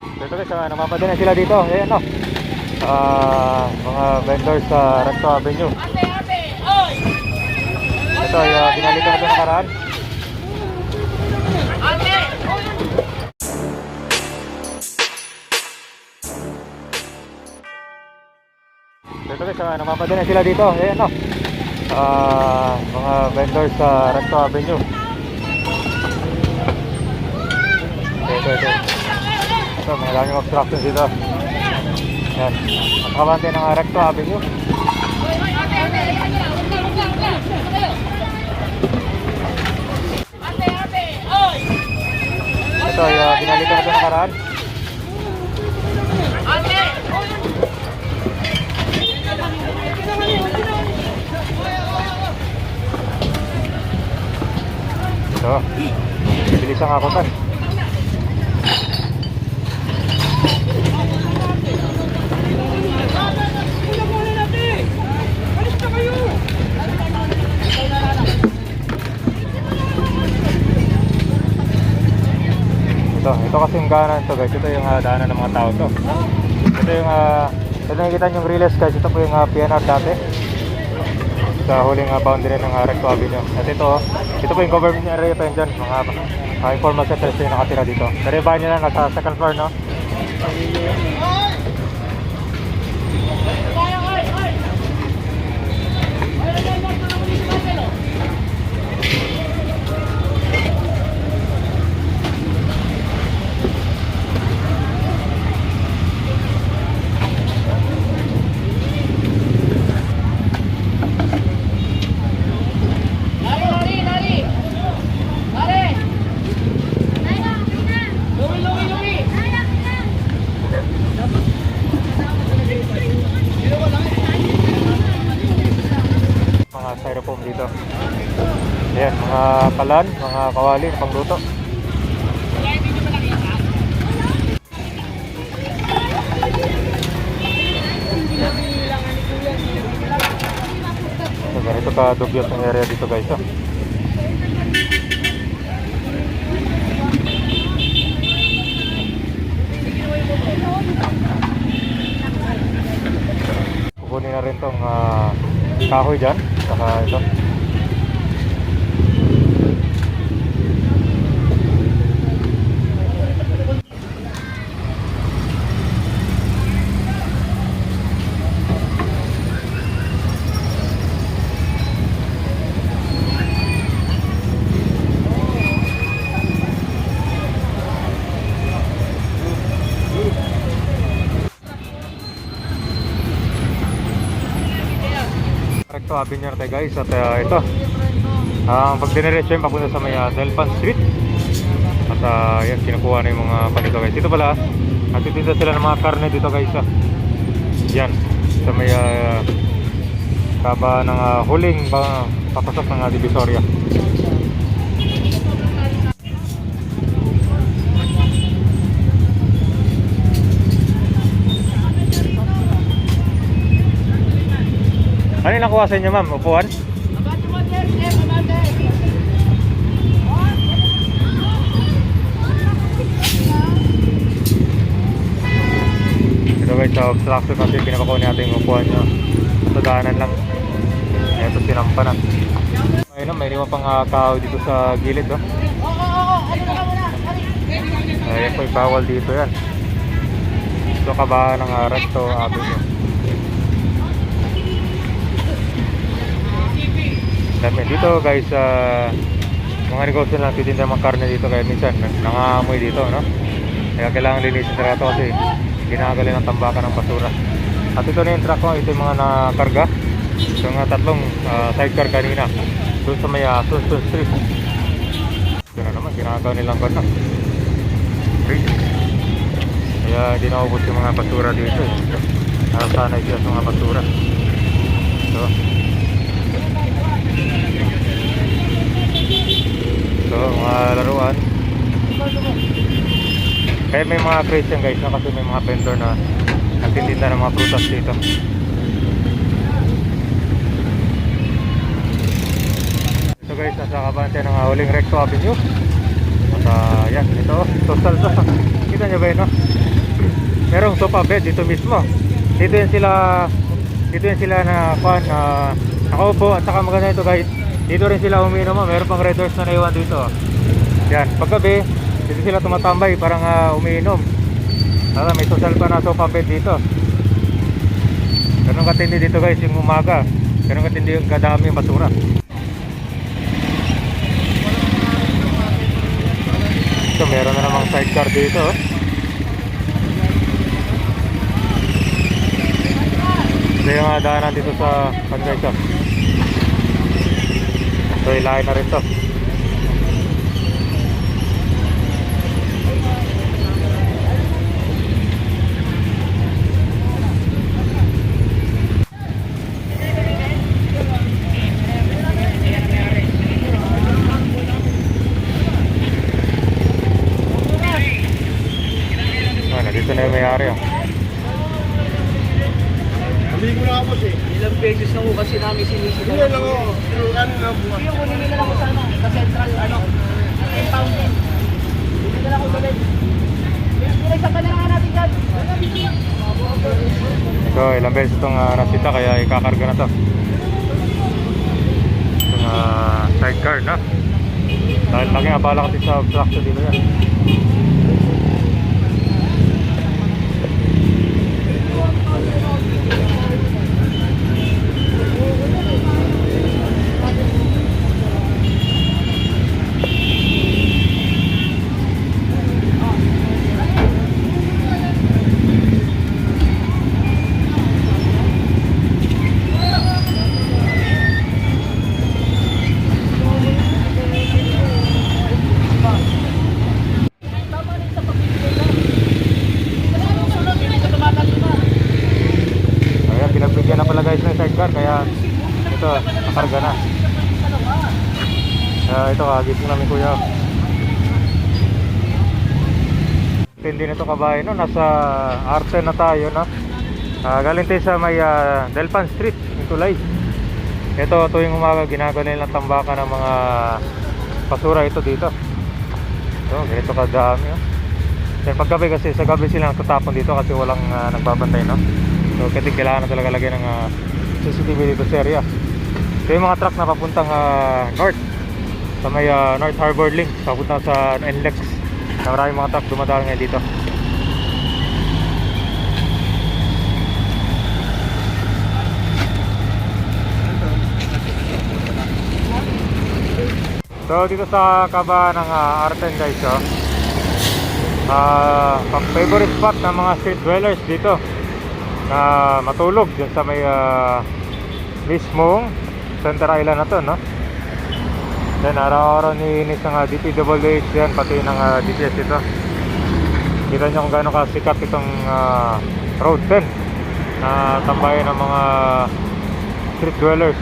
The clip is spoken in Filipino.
Ito guys, namamadali na sila dito. Ayan no. Mga vendors sa Recto Avenue. Ito yung binalikan na ito nakaraan. Ito guys, namamadali na sila dito. Ayan no. Mga vendors sa Recto Avenue. Ito. Ito, mga daming obstruction dito. Yan. Nakabante ng Recto Avenue. Ito yung binalikan na ito nakaraan. Ito. Bilis ang akutan. Ito kasing kanan to guys, ito yung daanan ng mga tao to. Ito yung ito nakikita yung Riles guys, ito po yung PNR dati sa huling boundary ng Recto Avenue. At ito po yung government area pa yun dyan, mga informal settlers yung nakatira dito. Pero yung bahay nila nasa second floor no. Styrofoam dito. Ayan, mga kalan, mga kawali, pangluto. So, ganito ka dugyot ng area dito guys. Kukunin na rin tong kahoy dyan. Saka ito. Recto Avenue natin guys at ito ang pagdiniretso yung papunta sa may Delpan Street at yan kinukuha na yung mga panito guys. Ito pala nagtitinda sila ng mga karne dito guys yan sa may kaba ng huling papasok ng Divisoria. Ano yung nakuha sa inyo ma'am? Upuan? Ito guys, sa obstruction kasi pinakakuha natin yung upuan nyo. Sa daanan lang. Ito sinampa na. Ayun may lima pang kahoy dito sa gilid oh. Ayan po, bawal dito yan. Ito kabahan ng Recto Avenue. Dito guys, mga negosyo lang titinda mga karne dito kaya minsan nangangamoy dito no. Kaya kailangan linisin sa rato kasi ginagaling ng tambakan ng basura. At ito na yung truck ko, ito yung mga nakarga. Ito yung tatlong sidecar kanina doon sa may Sunsun Street. Ito na naman, ginagawa nilang ganda. Kaya di naubos yung mga basura dito nakasanay siya sa mga basura. So mga laruan. Kaya may mga crates yan guys kasi may mga vendor na nagtitinda ng mga prutas dito. Ito guys, nasa kabante ng huling Recto Avenue. At yan, ito, total to. Kita nyo ba yun no? merong sofa bed dito mismo. Dito yan sila na nakaupo. At saka maganda ito guys, dito rin sila umiinom. Meron pang red doors na naiwan dito. Yan, paggabi dito sila tumatambay, parang umiinom. May social pa na sofa bed dito. Ganun katindi dito guys yung umaga. Ganun katindi yung kadami yung basura. So meron na namang sidecar dito. Ito yung daanan dito sa Convention. So ilahin na rin to. Dito na yung may-ari. Sabihin ko na ako eh. Ilang beses na ko kasi namin sinisila. Hindi lang ako. Pero ano na buwan. Yung kunin nila lang ko sa sa central, fountain. Hindi nila ako galit. Pinagsapan na nga natin dyan. So ilang beses itong nasita, kaya ikakarga na to. Itong sidecar na. Dahil laking abala kasi sa obstruction dito yan. Pinagbigyan na pala guys ng sidecar, kaya ito nakarga na. Ito kagising namin kuya. Tindi nito kabahay, no? Nasa Arte na tayo, no? Galing tayo sa may Delpan Street in Tulay. Ito tuwing umaga ginagawa nilang tambakan ng mga basura ito dito. So ganito kadami, no? Then paggabi kasi, sa gabi silang tatapon dito kasi walang nagbabantay, no? So kailangan na talaga lagyan ng CCTV dito sa area. So yung mga truck na papuntang north, sa may North Harbor Link, papuntang sa NLEX, na maraming mga truck dumadaan ngayon dito. So dito sa kaba ng Arten guys, favorite spot ng mga street dwellers dito na matulog dyan sa may mismong Center Island na to, no? Then araw-araw niinis ng DPWH yan, pati ng DPS ito. Kita nyo kung gaano kasikat itong Road 10 na tambayan ng mga street dwellers.